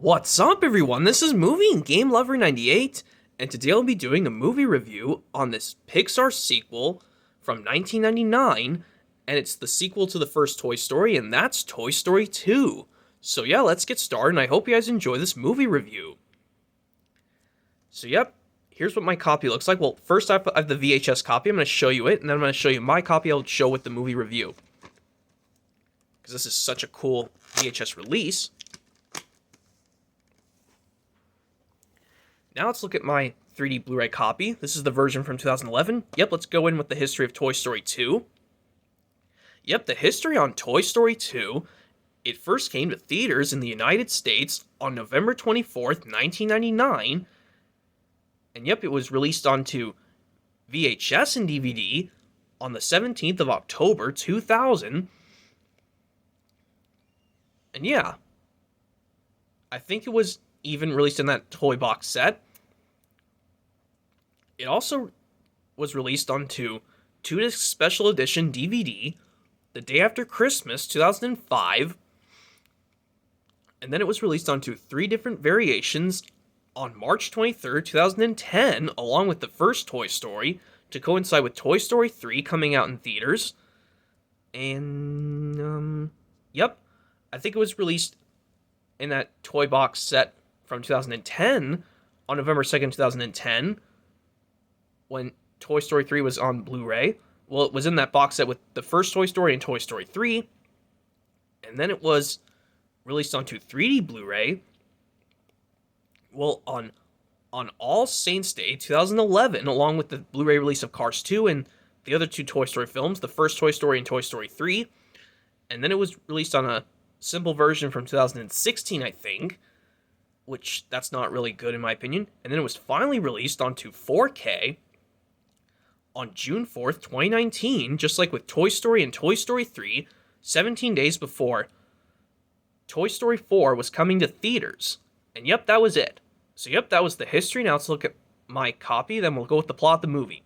What's up, everyone? This is Movie and Game Lover 98, and today I'll be doing a movie review on this Pixar sequel from 1999, and it's the sequel to the first Toy Story, and that's Toy Story 2. So yeah, let's get started, and I hope you guys enjoy this movie review. So yep, here's what my copy looks like. Well, first I have the VHS copy. I'm going to show you it, and then I'm going to show you my copy I'll show with the movie review. Because this is such a cool VHS release. Now let's look at my 3D Blu-ray copy. This is the version from 2011. Yep, let's go in with the history of Toy Story 2. Yep, the history on Toy Story 2. It first came to theaters in the United States on November 24th, 1999. And yep, it was released onto VHS and DVD on the 17th of October, 2000. And yeah, I think it was even released in that toy box set. It also was released onto 2-disc special edition DVD the day after Christmas 2005, and then it was released onto 3 different variations on March 23rd, 2010, along with the first Toy Story, to coincide with Toy Story 3 coming out in theaters. And, yep, I think it was released in that toy box set from 2010 on November 2nd, 2010, when Toy Story 3 was on Blu-ray. Well, it was in that box set with the first Toy Story and Toy Story 3, and then it was released onto 3D Blu-ray, well, on All Saints Day 2011, along with the Blu-ray release of Cars 2 and the other 2 Toy Story films, the first Toy Story and Toy Story 3, and then it was released on a simple version from 2016, I think, which that's not really good in my opinion. And then it was finally released onto 4K on June 4th, 2019, just like with Toy Story and Toy Story 3, 17 days before Toy Story 4 was coming to theaters. And yep, that was it. So yep, that was the history. Now let's look at my copy, then we'll go with the plot of the movie.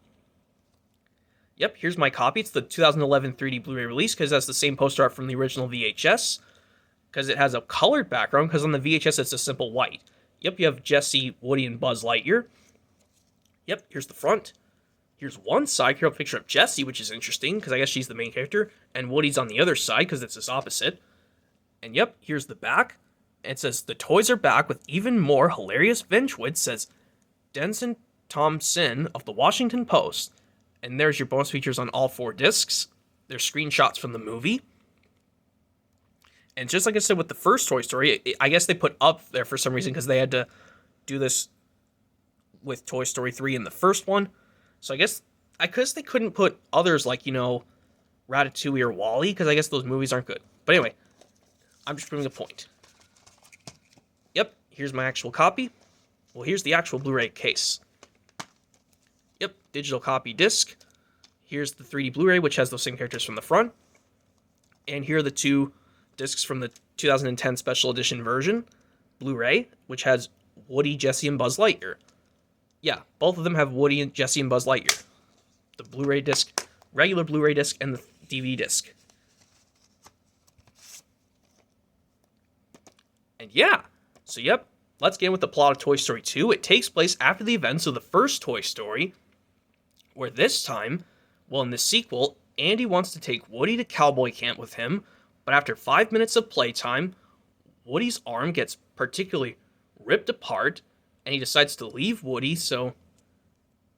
Yep, here's my copy. It's the 2011 3D Blu-ray release because it has the same poster art from the original VHS. Because it has a colored background, because on the VHS it's a simple white. Yep, you have Jessie, Woody, and Buzz Lightyear. Yep, here's the front. Here's one side, here's a picture of Jessie, which is interesting, because I guess she's the main character, and Woody's on the other side, because it's his opposite. And yep, here's the back. It says, "The toys are back with even more hilarious Vengeance," says Denson Thompson of the Washington Post. And there's your bonus features on all 4 discs. There's screenshots from the movie. And just like I said with the first Toy Story, I guess they put up there for some reason because they had to do this with Toy Story 3 in the first one. So I guess they couldn't put others like, Ratatouille or WALL-E, because I guess those movies aren't good. But anyway, I'm just proving a point. Yep, here's my actual copy. Well, here's the actual Blu-ray case. Yep, digital copy disc. Here's the 3D Blu-ray, which has those same characters from the front. And here are the 2 discs from the 2010 special edition version, Blu-ray, which has Woody, Jessie, and Buzz Lightyear. Yeah, both of them have Woody and Jessie and Buzz Lightyear. The Blu-ray disc, regular Blu-ray disc, and the DVD disc. And yeah, so yep, let's get in with the plot of Toy Story 2. It takes place after the events of the first Toy Story, where this time, well, in the sequel, Andy wants to take Woody to cowboy camp with him, but after 5 minutes of playtime, Woody's arm gets particularly ripped apart, and he decides to leave Woody, so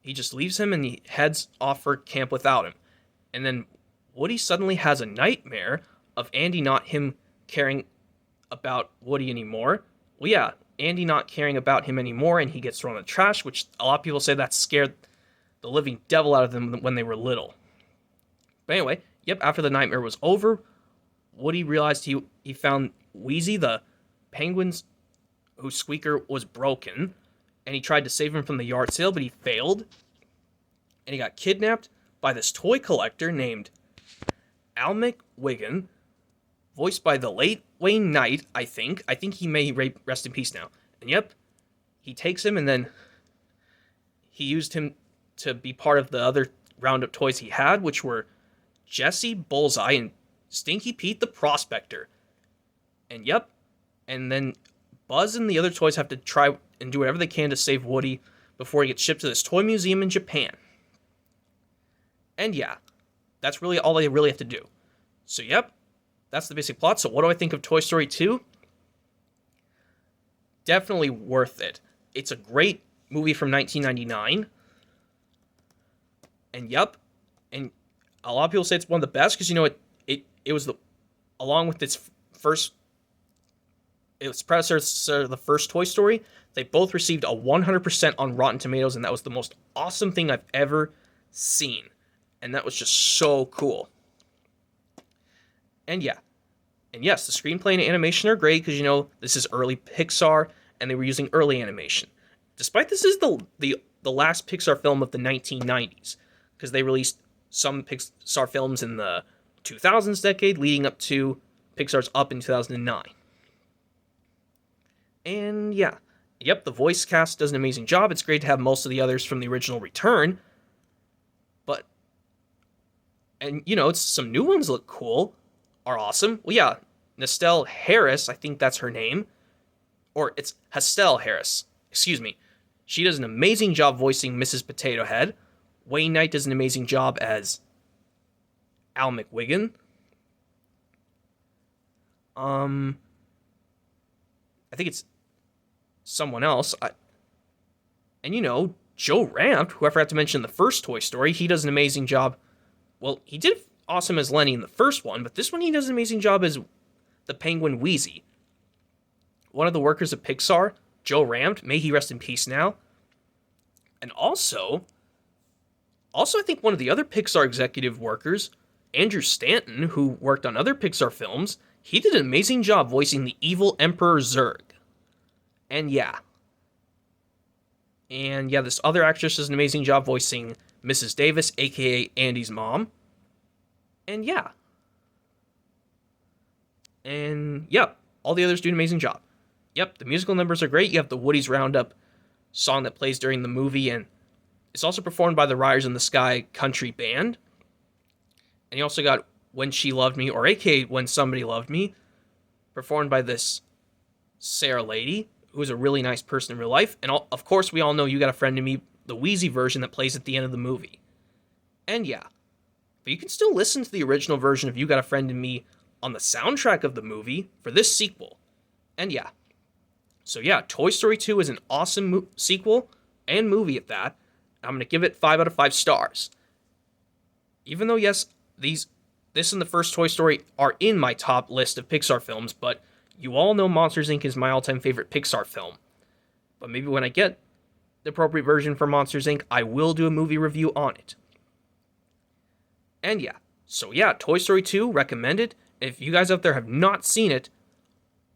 he just leaves him and he heads off for camp without him. And then Woody suddenly has a nightmare of Andy not him caring about Woody anymore. Well, yeah, Andy not caring about him anymore, and he gets thrown in the trash, which a lot of people say that scared the living devil out of them when they were little. But anyway, yep, after the nightmare was over, Woody realized he found Wheezy, the penguin's whose squeaker was broken, and he tried to save him from the yard sale, but he failed. And he got kidnapped by this toy collector named Almec Wiggin, voiced by the late Wayne Knight, I think. I think he may rest in peace now. And yep, he takes him, and then he used him to be part of the other Roundup toys he had, which were Jessie, Bullseye, and Stinky Pete the Prospector. And yep, and then Buzz and the other toys have to try and do whatever they can to save Woody before he gets shipped to this toy museum in Japan. And yeah, that's really all they really have to do. So yep, that's the basic plot. So what do I think of Toy Story 2? Definitely worth it. It's a great movie from 1999. And yep, and a lot of people say it's one of the best because, it was along with its predecessor, the first Toy Story, they both received a 100% on Rotten Tomatoes, and that was the most awesome thing I've ever seen. And that was just so cool. And yeah. And yes, the screenplay and animation are great because, this is early Pixar, and they were using early animation. Despite this is the last Pixar film of the 1990s, because they released some Pixar films in the 2000s decade, leading up to Pixar's Up in 2009. And yeah. Yep, the voice cast does an amazing job. It's great to have most of the others from the original return. And, it's some new ones look cool, are awesome. Well, yeah, Nestle Harris, I think that's her name. Or it's Hestel Harris, excuse me. She does an amazing job voicing Mrs. Potato Head. Wayne Knight does an amazing job as Al McWiggin. I think it's someone else. And Joe Ranft, who I forgot to mention in the first Toy Story, he does an amazing job. Well, he did awesome as Lenny in the first one, but this one he does an amazing job as the Penguin Wheezy. One of the workers at Pixar, Joe Ranft, may he rest in peace now. And also I think one of the other Pixar executive workers, Andrew Stanton, who worked on other Pixar films, he did an amazing job voicing the evil Emperor Zurg. And yeah, this other actress does an amazing job voicing Mrs. Davis, aka Andy's mom. And yeah. And yep, all the others do an amazing job. Yep, the musical numbers are great. You have the Woody's Roundup song that plays during the movie, and it's also performed by the Riders in the Sky Country Band. And you also got When She Loved Me, or aka When Somebody Loved Me, performed by this Sarah lady, who is a really nice person in real life. And of course, we all know You Got a Friend in Me, the Wheezy version that plays at the end of the movie. And yeah, but you can still listen to the original version of You Got a Friend in Me on the soundtrack of the movie for this sequel. And yeah. So yeah, Toy Story 2 is an awesome sequel and movie at that. I'm going to give it 5 out of 5 stars. Even though, yes, this and the first Toy Story are in my top list of Pixar films, but you all know Monsters, Inc. is my all-time favorite Pixar film. But maybe when I get the appropriate version for Monsters, Inc., I will do a movie review on it. And yeah, so yeah, Toy Story 2, recommended. If you guys out there have not seen it,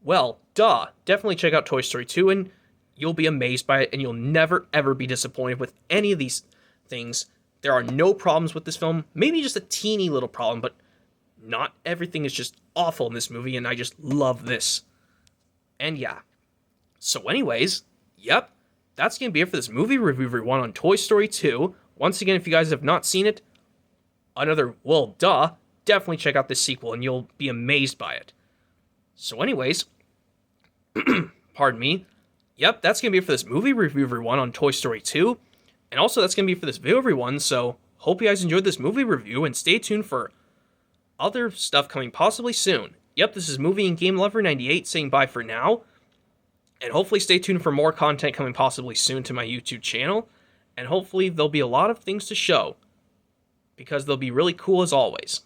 well, definitely check out Toy Story 2, and you'll be amazed by it, and you'll never, ever be disappointed with any of these things. There are no problems with this film, maybe just a teeny little problem, but not everything is just awful in this movie, and I just love this. And yeah. So anyways, yep, that's going to be it for this movie review everyone on Toy Story 2. Once again, if you guys have not seen it, definitely check out this sequel, and you'll be amazed by it. So anyways, pardon me, yep, that's going to be it for this movie review everyone on Toy Story 2. And also, that's going to be it for this video everyone, so hope you guys enjoyed this movie review, and stay tuned for other stuff coming possibly soon. Yep, this is Movie and Game Lover 98 saying bye for now. And hopefully stay tuned for more content coming possibly soon to my YouTube channel. And hopefully there'll be a lot of things to show, because they'll be really cool as always.